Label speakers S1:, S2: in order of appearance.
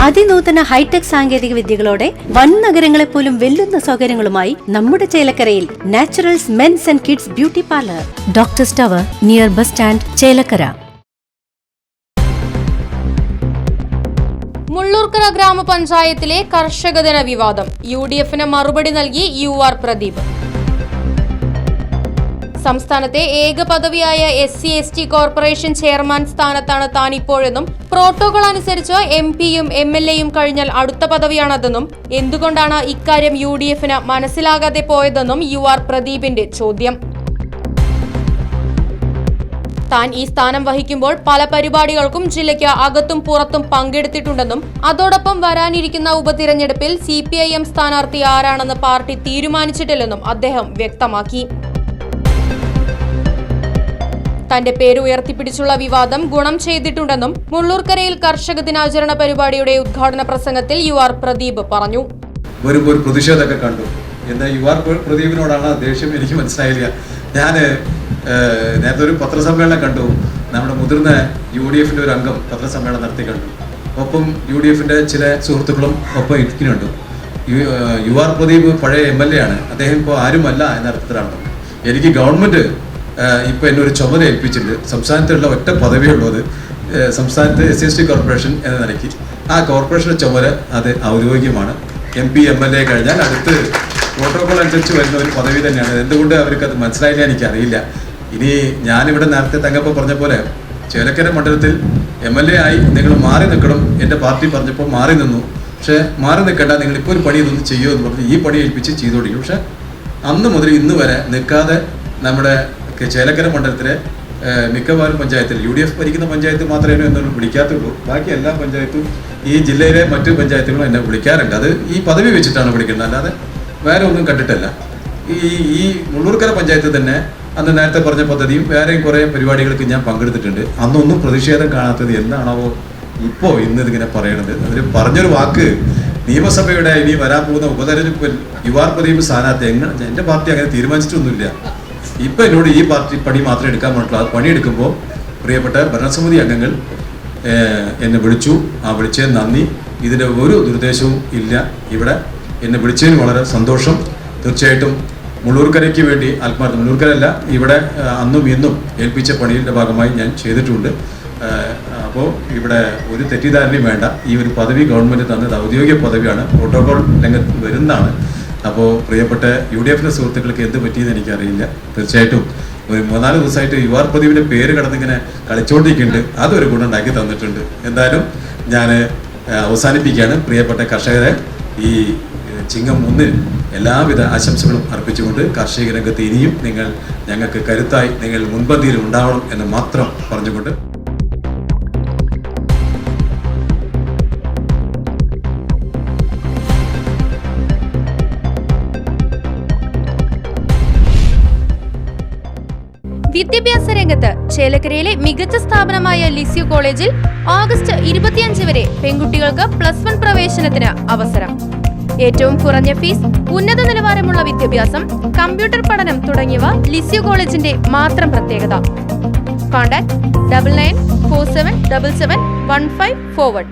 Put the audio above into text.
S1: അതിനൂതന hi tech സാങ്കേതിക വിദ്യകളോടെ വൻ നഗരങ്ങളെ പോലും വെല്ലുന്ന സൗകര്യങ്ങളുമായി നമ്മുടെ ചേലക്കരയിൽ Naturals men's and kids beauty parlour, doctors tower, near bus stand, Chelakkara.
S2: Mullurkara ഗ്രാമപഞ്ചായത്തിലെ കർഷകദിന വിവാദം. UDFന് മറുപടി നൽകി UR പ്രദീപ്. സംസ്ഥാനത്തെ ഏക പദവിയായ SC/ST കോർപ്പറേഷൻ ചെയർമാൻ സ്ഥാനത്താണ് താൻ ഇപ്പോഴെന്നും പ്രോട്ടോകോൾ അനുസരിച്ച് MP-യും MLA-യും കഴിഞ്ഞാൽ അടുത്ത പദവിയാണതെന്നും എന്തുകൊണ്ടാണ് ഇക്കാര്യം UDFന് മനസ്സിലാകാതെ പോയതെന്നും UR പ്രദീപിന്റെ ചോദ്യം. താൻ ഈ സ്ഥാനം വഹിക്കുമ്പോൾ പല പരിപാടികൾക്കും ജില്ലയ്ക്ക് അകത്തും പുറത്തും പങ്കെടുത്തിട്ടുണ്ടെന്നും അതോടൊപ്പം വരാനിരിക്കുന്ന ഉപതിരഞ്ഞെടുപ്പിൽ CPIM സ്ഥാനാർത്ഥി ആരാണെന്ന് പാർട്ടി തീരുമാനിച്ചിട്ടില്ലെന്നും അദ്ദേഹം വ്യക്തമാക്കി. തന്റെ പേര് ഉയർത്തിപ്പിടിച്ചുള്ള വിവാദം ഗുണം ചെയ്തിട്ടുണ്ടെന്നും മുള്ളൂർക്കരയിൽ കർഷക ദിനാചരണ പരിപാടിയുടെ ഉദ്ഘാടന പ്രസംഗത്തിൽ UR പ്രദീപ് പറഞ്ഞു.
S3: ഒരു പ്രതിഷേധമൊക്കെ കണ്ടു. എന്നാൽ UR പ്രദീപിനോടാണ് ദേഷ്യം എനിക്ക് മനസ്സിലായില്ല. ഞാൻ നേരത്തെ ഒരു പത്രസമ്മേളനം കണ്ടു. നമ്മുടെ മുതിർന്ന UDFന്റെ ഒരു അംഗം പത്രസമ്മേളനം നടത്തി കണ്ടു. ഒപ്പം UDFന്റെ ചില സുഹൃത്തുക്കളും ഒപ്പം ഇരിക്കുന്നുണ്ട്. UR പ്രദീപ് പഴയ MLA ആണ്. അദ്ദേഹം ഇപ്പോൾ ആരുമല്ല എന്ന അർത്ഥത്തിലാണ്. എനിക്ക് ഗവൺമെന്റ് ഇപ്പോൾ എന്നെ ഒരു ചുമതല ഏൽപ്പിച്ചിട്ടുണ്ട്. സംസ്ഥാനത്തുള്ള ഒറ്റ പദവിയുള്ളത് സംസ്ഥാനത്ത് SC/ST കോർപ്പറേഷൻ എന്ന നിലയ്ക്ക് ആ കോർപ്പറേഷൻ്റെ ചുമതല അത് ഔദ്യോഗികമാണ്. MP MLA കഴിഞ്ഞാൽ അടുത്ത് പ്രോട്ടോകോൾ അനുസരിച്ച് വരുന്ന ഒരു പദവി തന്നെയാണ്. എന്തുകൊണ്ട് അവർക്കത് മനസ്സിലായില്ല എനിക്കറിയില്ല. ഇനി ഞാനിവിടെ നേരത്തെ തങ്കപ്പ പറഞ്ഞ പോലെ ചേലക്കര മണ്ഡലത്തിൽ MLA ആയി നിങ്ങൾ മാറി നിൽക്കണം എൻ്റെ പാർട്ടി പറഞ്ഞപ്പോൾ മാറി നിന്നു. പക്ഷേ മാറി നിൽക്കേണ്ട, നിങ്ങളിപ്പോൾ ഒരു പണി ഇതൊന്നും ചെയ്യുമോ എന്ന് പറഞ്ഞ് ഈ പണി ഏൽപ്പിച്ച് ചെയ്തോടിക്കും. പക്ഷേ അന്ന് മുതൽ ഇന്ന് വരെ നിൽക്കാതെ നമ്മുടെ ചേലക്കര മണ്ഡലത്തിലെ മിക്കവാറും പഞ്ചായത്തിൽ UDF ഭരിക്കുന്ന പഞ്ചായത്ത് മാത്രമേ എന്നെ വിളിക്കാത്തുള്ളൂ. ബാക്കി എല്ലാ പഞ്ചായത്തും ഈ ജില്ലയിലെ മറ്റു പഞ്ചായത്തുകളും എന്നെ വിളിക്കാറുണ്ട്. അത് ഈ പദവി വെച്ചിട്ടാണ് വിളിക്കുന്നത്, അല്ലാതെ വേറെ ഒന്നും കണ്ടിട്ടല്ല. ഈ മുള്ളൂർക്കര പഞ്ചായത്ത് തന്നെ അന്ന് നേരത്തെ പറഞ്ഞ പദ്ധതിയും വേറെയും കുറേ പരിപാടികൾക്ക് ഞാൻ പങ്കെടുത്തിട്ടുണ്ട്. അന്നൊന്നും പ്രതിഷേധം കാണാത്തത് എന്താണാവോ ഇപ്പോൾ ഇന്ന് ഇതിങ്ങനെ പറയണത്. അതിൽ പറഞ്ഞൊരു വാക്ക്, നിയമസഭയുടെ ഇനി വരാൻ പോകുന്ന ഉപതെരഞ്ഞെടുപ്പിൽ UR പ്രദീപ് സ്ഥാനാർത്ഥി എൻ്റെ പാർട്ടി അങ്ങനെ തീരുമാനിച്ചിട്ടൊന്നുമില്ല. ഇപ്പം എന്നോട് ഈ പാർട്ടി പണി മാത്രമേ എടുക്കാൻ പറ്റുള്ളൂ. ആ പണിയെടുക്കുമ്പോൾ പ്രിയപ്പെട്ട ഭരണസമിതി അംഗങ്ങൾ എന്നെ വിളിച്ചു. ആ വിളിച്ചതിന് നന്ദി. ഇതിൻ്റെ ഒരു ദുരുദ്ദേശവും ഇല്ല. ഇവിടെ എന്നെ വിളിച്ചതിന് വളരെ സന്തോഷം. തീർച്ചയായിട്ടും മുള്ളൂർക്കരയ്ക്ക് വേണ്ടി ആത്മാർത്ഥം, മുള്ളൂർക്കരല്ല ഇവിടെ അന്നും ഇന്നും ഏൽപ്പിച്ച പണിയുടെ ഭാഗമായി ഞാൻ ചെയ്തിട്ടുണ്ട്. അപ്പോൾ ഇവിടെ ഒരു തെറ്റിദ്ധാരണയും വേണ്ട. ഈ ഒരു പദവി ഗവൺമെൻറ് തന്നത് ഔദ്യോഗിക പദവിയാണ്, പ്രോട്ടോകോൾ രംഗത്ത് വരുന്നതാണ്. അപ്പോൾ പ്രിയപ്പെട്ട UDFന്റെ സുഹൃത്തുക്കൾക്ക് എന്ത് പറ്റിയെന്ന് എനിക്കറിയില്ല. തീർച്ചയായിട്ടും ഒരു 3-4 ദിവസമായിട്ട് UR പ്രദീപിൻ്റെ പേര് കടന്നിങ്ങനെ കളിച്ചുകൊണ്ടിരിക്കുന്നുണ്ട്. അതൊരു ഗുണം ഉണ്ടാക്കി തന്നിട്ടുണ്ട്. എന്തായാലും ഞാൻ അവസാനിപ്പിക്കുകയാണ്. പ്രിയപ്പെട്ട കർഷകരെ, ഈ ചിങ്ങം 1 എല്ലാവിധ ആശംസകളും അർപ്പിച്ചുകൊണ്ട് കാർഷിക രംഗത്ത് ഇനിയും നിങ്ങൾ ഞങ്ങൾക്ക് കരുത്തായി നിങ്ങൾ മുൻപന്തിയിൽ ഉണ്ടാവണം എന്ന് മാത്രം പറഞ്ഞുകൊണ്ട്
S2: വിദ്യാഭ്യാസ രംഗത്ത് ചേലക്കരയിലെ മികച്ച സ്ഥാപനമായ ലിസ്യു കോളേജിൽ ഓഗസ്റ്റ് 25 വരെ പെൺകുട്ടികൾക്ക് +1 പ്രവേശനത്തിന് അവസരം. ഏറ്റവും കുറഞ്ഞ ഫീസ്, ഉന്നത നിലവാരമുള്ള വിദ്യാഭ്യാസം, കമ്പ്യൂട്ടർ പഠനം തുടങ്ങിയവ ലിസ്യു കോളേജിന്റെ മാത്രം പ്രത്യേകത. കോൺടാക്ട് 9947771541.